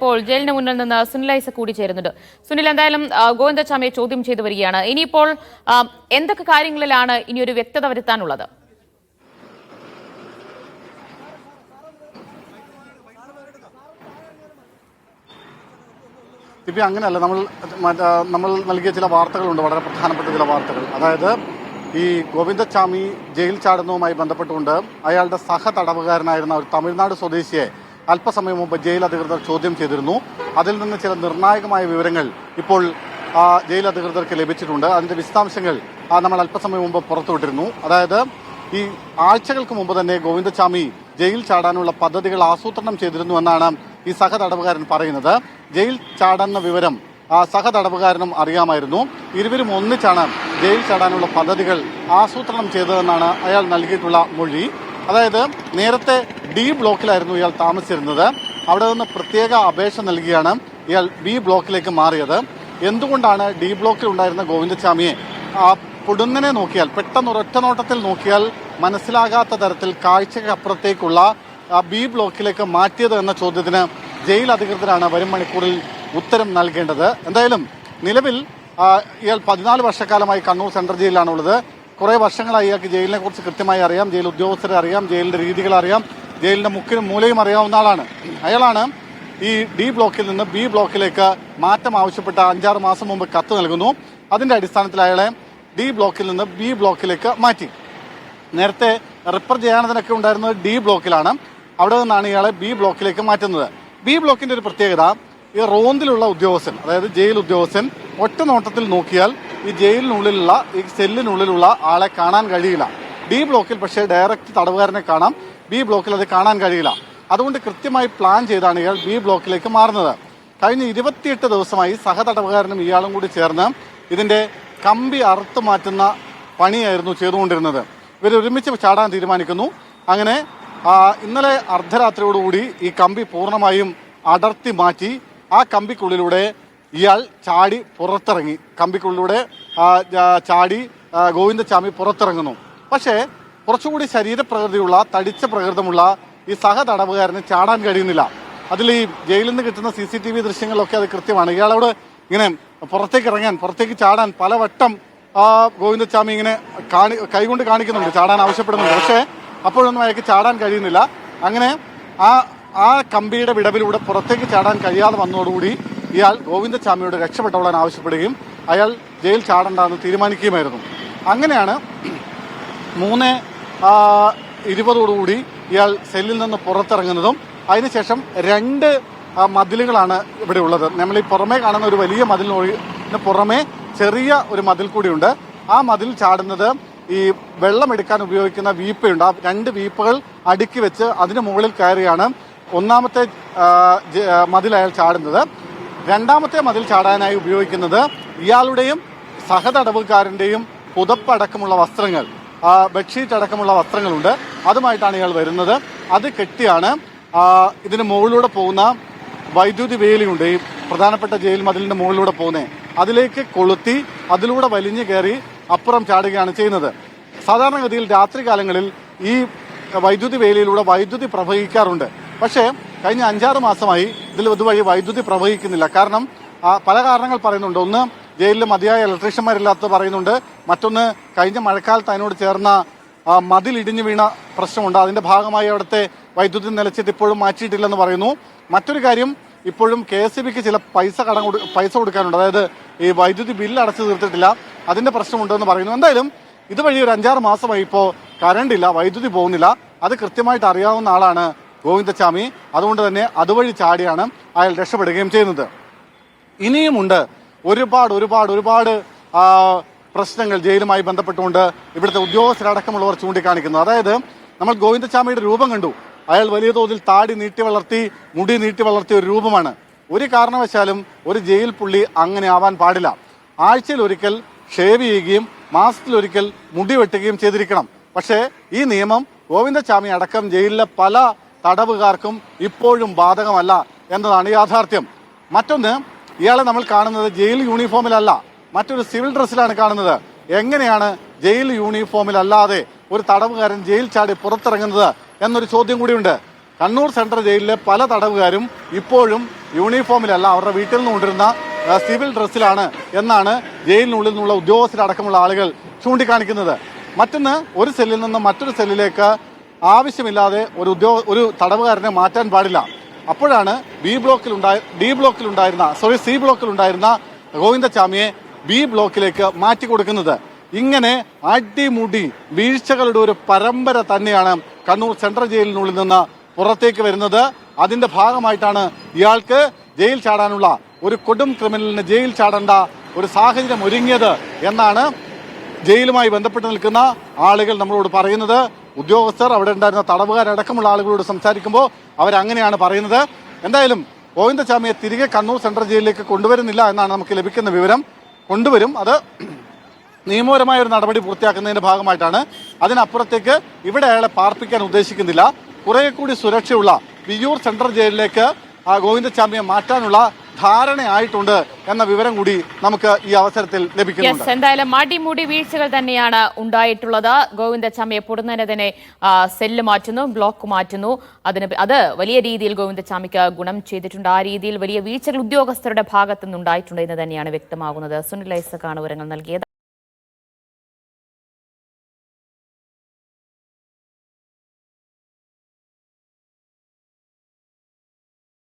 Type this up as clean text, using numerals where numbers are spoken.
ഇപ്പോൾ ജയിലിന് മുന്നിൽ നിന്ന് സുനിൽ ഐസക് കൂടി ചേരുന്നുണ്ട്. സുനിൽ, എന്തായാലും ഗോവിന്ദച്ചാമിയെ ചോദ്യം ചെയ്തു വരികയാണ്. ഇനിയിപ്പോൾ എന്തൊക്കെ കാര്യങ്ങളിലാണ് ഇനിയൊരു വ്യക്തത വരുത്താനുള്ളത്? ദിവ്യ, അങ്ങനെയല്ല. നമ്മൾ നൽകിയ ചില വാർത്തകളുണ്ട്, വളരെ പ്രധാനപ്പെട്ട ചില വാർത്തകൾ. അതായത് ഈ ഗോവിന്ദച്ചാമി ജയിൽ ചാടുന്നതുമായി ബന്ധപ്പെട്ടുകൊണ്ട് അയാളുടെ സഹതടവുകാരനായിരുന്ന ഒരു തമിഴ്നാട് സ്വദേശിയെ അല്പസമയം മുമ്പ് ജയിൽ അധികൃതർ ചോദ്യം ചെയ്തിരുന്നു. അതിൽ നിന്ന് ചില നിർണായകമായ വിവരങ്ങൾ ഇപ്പോൾ ജയിൽ അധികൃതർക്ക് ലഭിച്ചിട്ടുണ്ട്. അതിന്റെ വിശദാംശങ്ങൾ നമ്മൾ അല്പസമയം മുമ്പ് പുറത്തുവിട്ടിരുന്നു. അതായത് ഈ ആഴ്ചകൾക്ക് മുമ്പ് തന്നെ ഗോവിന്ദച്ചാമി ജയിൽ ചാടാനുള്ള പദ്ധതികൾ ആസൂത്രണം ചെയ്തിരുന്നു എന്നാണ് ഈ സഹതടവുകാരൻ പറയുന്നത്. ജയിൽ ചാടുന്ന വിവരം സഹതടവുകാരനും അറിയാമായിരുന്നു. ഇരുവരും ഒന്നിച്ചാണ് ജയിൽ ചാടാനുള്ള പദ്ധതികൾ ആസൂത്രണം ചെയ്തതെന്നാണ് അയാൾ നൽകിയിട്ടുള്ള മൊഴി. അതായത് നേരത്തെ ഡി ബ്ലോക്കിലായിരുന്നു ഇയാൾ താമസിച്ചിരുന്നത്. അവിടെ നിന്ന് പ്രത്യേക അപേക്ഷ നൽകിയാണ് ഇയാൾ ബി ബ്ലോക്കിലേക്ക് മാറിയത്. എന്തുകൊണ്ടാണ് ഡി ബ്ലോക്കിൽ ഉണ്ടായിരുന്ന ഗോവിന്ദച്ചാമിയെ പൊടുന്നനെ നോക്കിയാൽ, പെട്ടെന്ന് ഒരൊറ്റ നോട്ടത്തിൽ നോക്കിയാൽ മനസ്സിലാകാത്ത തരത്തിൽ കാഴ്ചക്കപ്പുറത്തേക്കുള്ള ബി ബ്ലോക്കിലേക്ക് മാറ്റിയത് എന്ന ചോദ്യത്തിന് ജയിൽ അധികൃതരാണ് വരും മണിക്കൂറിൽ ഉത്തരം നൽകേണ്ടത്. എന്തായാലും നിലവിൽ ഇയാൾ 14 വർഷക്കാലമായി കണ്ണൂർ സെൻട്രൽ ജയിലിലാണുള്ളത്. കുറേ വർഷങ്ങളായി ഇയാൾക്ക് ജയിലിനെ കുറിച്ച് കൃത്യമായി അറിയാം. ജയിൽ ഉദ്യോഗസ്ഥരെ അറിയാം, ജയിലിന്റെ രീതികൾ അറിയാം, ജയിലിന്റെ മുക്കിനും മൂലയും അറിയാവുന്ന ആളാണ്. അയാളാണ് ഈ ഡി ബ്ലോക്കിൽ നിന്ന് ബി ബ്ലോക്കിലേക്ക് മാറ്റം ആവശ്യപ്പെട്ട 5-6 മാസം മുമ്പ് കത്ത് നൽകുന്നു. അതിന്റെ അടിസ്ഥാനത്തിൽ അയാളെ ഡി ബ്ലോക്കിൽ നിന്ന് ബി ബ്ലോക്കിലേക്ക് മാറ്റി. നേരത്തെ റിപ്പർ ജയാനന്ദനൊക്കെ ഉണ്ടായിരുന്നത് ഡി ബ്ലോക്കിലാണ്. അവിടെ നിന്നാണ് ഇയാളെ ബി ബ്ലോക്കിലേക്ക് മാറ്റുന്നത്. ബി ബ്ലോക്കിന്റെ ഒരു പ്രത്യേകത, ഈ റോന്തിലുള്ള ഉദ്യോഗസ്ഥൻ, അതായത് ജയിൽ ഉദ്യോഗസ്ഥൻ ഒറ്റ നോട്ടത്തിൽ നോക്കിയാൽ ഈ ജയിലിനുള്ളിലുള്ള, ഈ സെല്ലിനുള്ളിലുള്ള ആളെ കാണാൻ കഴിയില്ല. ഡി ബ്ലോക്കിൽ പക്ഷേ ഡയറക്റ്റ് തടവുകാരനെ കാണാം, ബി ബ്ലോക്കിൽ അത് കാണാൻ കഴിയില്ല. അതുകൊണ്ട് കൃത്യമായി പ്ലാൻ ചെയ്താണ് ഇയാൾ ബി ബ്ലോക്കിലേക്ക് മാറുന്നത്. കഴിഞ്ഞ 28 ദിവസമായി സഹതടവുകാരനും ഇയാളും കൂടി ചേർന്ന് ഇതിന്റെ കമ്പി അറുത്തു മാറ്റുന്ന പണിയായിരുന്നു ചെയ്തുകൊണ്ടിരുന്നത്. ഇവർ ഒരുമിച്ച് ചാടാൻ തീരുമാനിക്കുന്നു. അങ്ങനെ ഇന്നലെ അർദ്ധരാത്രിയോടുകൂടി ഈ കമ്പി പൂർണ്ണമായും അടർത്തി മാറ്റി ആ കമ്പിക്കുള്ളിലൂടെ ഇയാൾ ചാടി പുറത്തിറങ്ങി. കമ്പിക്കുള്ളിലൂടെ ചാടി ഗോവിന്ദച്ചാമി പുറത്തിറങ്ങുന്നു. പക്ഷേ കുറച്ചുകൂടി ശരീരപ്രകൃതിയുള്ള, തടിച്ച പ്രകൃതമുള്ള ഈ സഹതടവുകാരന് ചാടാൻ കഴിയുന്നില്ല. അതിൽ ഈ ജയിലിൽ നിന്ന് കിട്ടുന്ന CCTV ദൃശ്യങ്ങളിലൊക്കെ അത് കൃത്യമാണ്. ഇയാളോട് ഇങ്ങനെ പുറത്തേക്ക് ചാടാൻ പലവട്ടം ഗോവിന്ദച്ചാമി ഇങ്ങനെ കൈകൊണ്ട് കാണിക്കുന്നുണ്ട്, ചാടാൻ ആവശ്യപ്പെടുന്നുണ്ട്. പക്ഷേ അപ്പോഴൊന്നും അയാൾക്ക് ചാടാൻ കഴിയുന്നില്ല. അങ്ങനെ ആ കമ്പിയുടെ വിടവിലൂടെ പുറത്തേക്ക് ചാടാൻ കഴിയാതെ വന്നതോടുകൂടി ഇയാൾ ഗോവിന്ദച്ചാമിയോട് രക്ഷപ്പെട്ടോളാൻ ആവശ്യപ്പെടുകയും അയാൾ ജയിൽ ചാടണ്ടെന്ന് തീരുമാനിക്കുകയുമായിരുന്നു. അങ്ങനെയാണ് 3:20 ഇയാൾ സെല്ലിൽ നിന്ന് പുറത്തിറങ്ങുന്നതും. അതിനുശേഷം 2 മതിലുകളാണ് ഇവിടെ ഉള്ളത്. നമ്മൾ ഈ പുറമേ കാണുന്ന ഒരു വലിയ മതിലിന് പുറമേ ചെറിയ ഒരു മതിൽ കൂടിയുണ്ട്. ആ മതിൽ ചാടുന്നത് ഈ വെള്ളം എടുക്കാൻ ഉപയോഗിക്കുന്ന വീപ്പയുണ്ട്. ആ 2 വീപ്പകൾ അടുക്കി വെച്ച് അതിന് മുകളിൽ കയറിയാണ് ഒന്നാമത്തെ മതിൽ അയാൾ ചാടുന്നത്. രണ്ടാമത്തെ മതിൽ ചാടാനായി ഉപയോഗിക്കുന്നത് ഇയാളുടെയും സഹതടവുകാരന്റെയും പുതപ്പടക്കമുള്ള വസ്ത്രങ്ങൾ, ബെഡ്ഷീറ്റ് അടക്കമുള്ള വസ്ത്രങ്ങളുണ്ട്. അതുമായിട്ടാണ് ഇയാൾ വരുന്നത്. അത് കെട്ടിയാണ് ഇതിന് മുകളിലൂടെ പോകുന്ന വൈദ്യുതി വേലിയുണ്ട്, ഈ പ്രധാനപ്പെട്ട ജയിൽ മതിലിന്റെ മുകളിലൂടെ പോകുന്നത്, അതിലേക്ക് കൊളുത്തി അതിലൂടെ വലിഞ്ഞു കയറി അപ്പുറം ചാടുകയാണ് ചെയ്യുന്നത്. സാധാരണഗതിയിൽ രാത്രികാലങ്ങളിൽ ഈ വൈദ്യുതി വേലിയിലൂടെ വൈദ്യുതി പ്രവഹിക്കാറുണ്ട്. പക്ഷേ കഴിഞ്ഞ 5-6 മാസമായി ഇതുവഴി വൈദ്യുതി പ്രവഹിക്കുന്നില്ല. കാരണം പല കാരണങ്ങൾ പറയുന്നുണ്ട്. ഒന്ന്, ജയിലിൽ മതിയായ ഇലക്ട്രീഷ്യന്മാരില്ലാത്തത് പറയുന്നുണ്ട്. മറ്റൊന്ന്, കഴിഞ്ഞ മഴക്കാലത്ത് അതിനോട് ചേർന്ന മതിൽ ഇടിഞ്ഞു വീണ പ്രശ്നമുണ്ട്. അതിന്റെ ഭാഗമായി അവിടുത്തെ വൈദ്യുതി നിലച്ചിട്ട് ഇപ്പോഴും മാറ്റിയിട്ടില്ലെന്ന് പറയുന്നു. മറ്റൊരു കാര്യം, ഇപ്പോഴും KSEBിക്ക് ചില പൈസ കൊടുക്കാനുണ്ട്. അതായത് ഈ വൈദ്യുതി ബില്ല് അടച്ചു തീർത്തിട്ടില്ല, അതിന്റെ പ്രശ്നമുണ്ടെന്ന് പറയുന്നു. എന്തായാലും ഇതുവഴി ഒരു 5-6 മാസമായി ഇപ്പോൾ കറണ്ടില്ല, വൈദ്യുതി പോകുന്നില്ല. അത് കൃത്യമായിട്ട് അറിയാവുന്ന ആളാണ് ഗോവിന്ദച്ചാമി. അതുകൊണ്ട് തന്നെ അതുവഴി ചാടിയാണ് അയാൾ രക്ഷപ്പെടുകയും ചെയ്യുന്നത്. ഇനിയുമുണ്ട് ഒരുപാട് പ്രശ്നങ്ങൾ ജയിലുമായി ബന്ധപ്പെട്ടുകൊണ്ട് ഇവിടുത്തെ ഉദ്യോഗസ്ഥരടക്കമുള്ളവർ ചൂണ്ടിക്കാണിക്കുന്നത്. അതായത് നമ്മൾ ഗോവിന്ദച്ചാമിയുടെ രൂപം കണ്ടു. അയാൾ വലിയ തോതിൽ താടി നീട്ടി വളർത്തി, മുടി നീട്ടി വളർത്തിയ ഒരു രൂപമാണ്. ഒരു കാരണവശാലും ഒരു ജയിൽ പുള്ളി അങ്ങനെ ആവാൻ പാടില്ല. ആഴ്ചയിൽ ഒരിക്കൽ ഷേവ് ചെയ്യുകയും മാസത്തിലൊരിക്കൽ മുടി വെട്ടുകയും ചെയ്തിരിക്കണം. പക്ഷേ ഈ നിയമം ഗോവിന്ദച്ചാമി അടക്കം ജയിലിലെ പല തടവുകാർക്കും ഇപ്പോഴും ബാധകമല്ല എന്നതാണ് യാഥാർത്ഥ്യം. മറ്റൊന്ന്, ഇയാളെ നമ്മൾ കാണുന്നത് ജയിൽ യൂണിഫോമിലല്ല, മറ്റൊരു സിവിൽ ഡ്രസ്സിലാണ് കാണുന്നത്. എങ്ങനെയാണ് ജയിൽ യൂണിഫോമിലല്ലാതെ ഒരു തടവുകാരൻ ജയിൽ ചാടി പുറത്തിറങ്ങുന്നത് എന്നൊരു ചോദ്യം കൂടിയുണ്ട്. കണ്ണൂർ സെൻട്രൽ ജയിലിലെ പല തടവുകാരും ഇപ്പോഴും യൂണിഫോമിലല്ല, അവരുടെ വീട്ടിൽ നിന്ന് കൊണ്ടിരുന്ന സിവിൽ ഡ്രസ്സിലാണ് എന്നാണ് ജയിലിനുള്ളിൽ നിന്നുള്ള ഉദ്യോഗസ്ഥരടക്കമുള്ള ആളുകൾ ചൂണ്ടിക്കാണിക്കുന്നത്. മറ്റൊന്ന്, ഒരു സെല്ലിൽ നിന്ന് മറ്റൊരു സെല്ലിലേക്ക് ആവശ്യമില്ലാതെ ഒരു തടവുകാരനെ മാറ്റാൻ പാടില്ല. അപ്പോഴാണ് സി ബ്ലോക്കിലുണ്ടായിരുന്ന ഗോവിന്ദച്ചാമിയെ ബി ബ്ലോക്കിലേക്ക് മാറ്റി കൊടുക്കുന്നത്. ഇങ്ങനെ അടിമുടി വീഴ്ചകളുടെ ഒരു പരമ്പര തന്നെയാണ് കണ്ണൂർ സെൻട്രൽ ജയിലിനുള്ളിൽ നിന്ന് പുറത്തേക്ക് വരുന്നത്. അതിന്റെ ഭാഗമായിട്ടാണ് ഇയാൾക്ക് ജയിൽ ചാടാനുള്ള, ഒരു കൊടും ക്രിമിനലിന് ജയിൽ ചാടേണ്ട ഒരു സാഹചര്യം ഒരുങ്ങിയത് എന്നാണ് ജയിലുമായി ബന്ധപ്പെട്ട് നിൽക്കുന്ന ആളുകൾ നമ്മളോട് പറയുന്നത്. ഉദ്യോഗസ്ഥർ, അവിടെ ഉണ്ടായിരുന്ന തടവുകാരടക്കമുള്ള ആളുകളോട് സംസാരിക്കുമ്പോൾ അവരങ്ങനെയാണ് പറയുന്നത്. എന്തായാലും ഗോവിന്ദച്ചാമിയെ തിരികെ കണ്ണൂർ സെൻട്രൽ ജയിലിലേക്ക് കൊണ്ടുവരുന്നില്ല എന്നാണ് നമുക്ക് ലഭിക്കുന്ന വിവരം. കൊണ്ടുവരും, അത് നിയമപരമായ ഒരു നടപടി പൂർത്തിയാക്കുന്നതിന്റെ ഭാഗമായിട്ടാണ്. അതിനപ്പുറത്തേക്ക് ഇവിടെ അയാളെ പാർപ്പിക്കാൻ ഉദ്ദേശിക്കുന്നില്ല. കുറെ കൂടി സുരക്ഷയുള്ള വിയ്യൂർ സെൻട്രൽ ജയിലിലേക്ക് ഗോവിന്ദച്ചാമിയെ മാറ്റാനുള്ള ധാരണയായിട്ടുണ്ട് എന്ന വിവരം കൂടി നമുക്ക് ഈ അവസരത്തിൽ ലഭിക്കുന്നുണ്ട്. എന്തായാലും അടിമുടി വീഴ്ചകൾ തന്നെയാണ് ഉണ്ടായിട്ടുള്ളത്. ഗോവിന്ദച്ചാമിയെ പൊടുന്നതിനെ തന്നെ സെല്ല് മാറ്റുന്നു, ബ്ലോക്ക് മാറ്റുന്നു. അത് വലിയ രീതിയിൽ ഗോവിന്ദച്ചാമിക്ക് ഗുണം ചെയ്തിട്ടുണ്ട്. ആ രീതിയിൽ വലിയ വീഴ്ചകൾ ഉദ്യോഗസ്ഥരുടെ ഭാഗത്തു നിന്നുണ്ടായിട്ടുണ്ട് എന്ന് തന്നെയാണ് വ്യക്തമാകുന്നത്. സുനിൽ ഐസക്കാണ് വിവരങ്ങൾ നൽകിയത്.